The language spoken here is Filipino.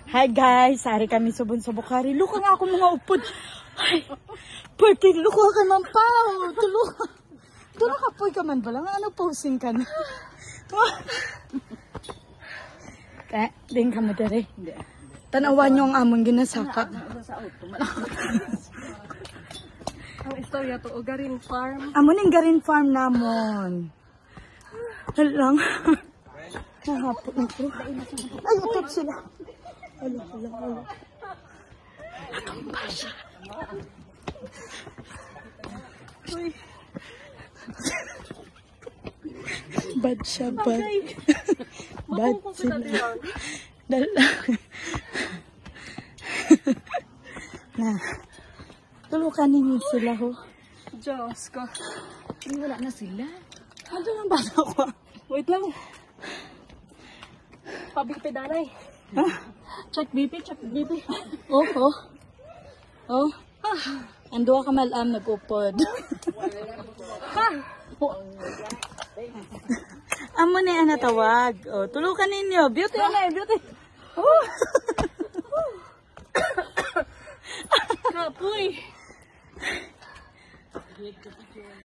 Hi guys, sari kami subon-subok hari. Luka nga ako mga upod. Ay, pwede luka ka man pa. Tulo ka po ka man ba lang? Ano posing ka na? Din ka mo dere. Tanawan yung amon ginasaka. Ang istorya to, o Garin Farm. Amon yung Garin Farm namon. Halang. Nahapot na po. Ay, utap sila. Hala. Atong pa siya. Uy. Bad siya, bad. Bad sila. Dala. Na. Tulukan ninyo sila, ho. Diyos ko. Wala na sila. Ano lang bata ko? Wait lang. Public pedanay. Ha? Check BP. Oh. Ando ka malam nag-upod. Amo na yan natawag. Oh, tulukan ninyo. Beauty na, beauty. Oh. Kapoy.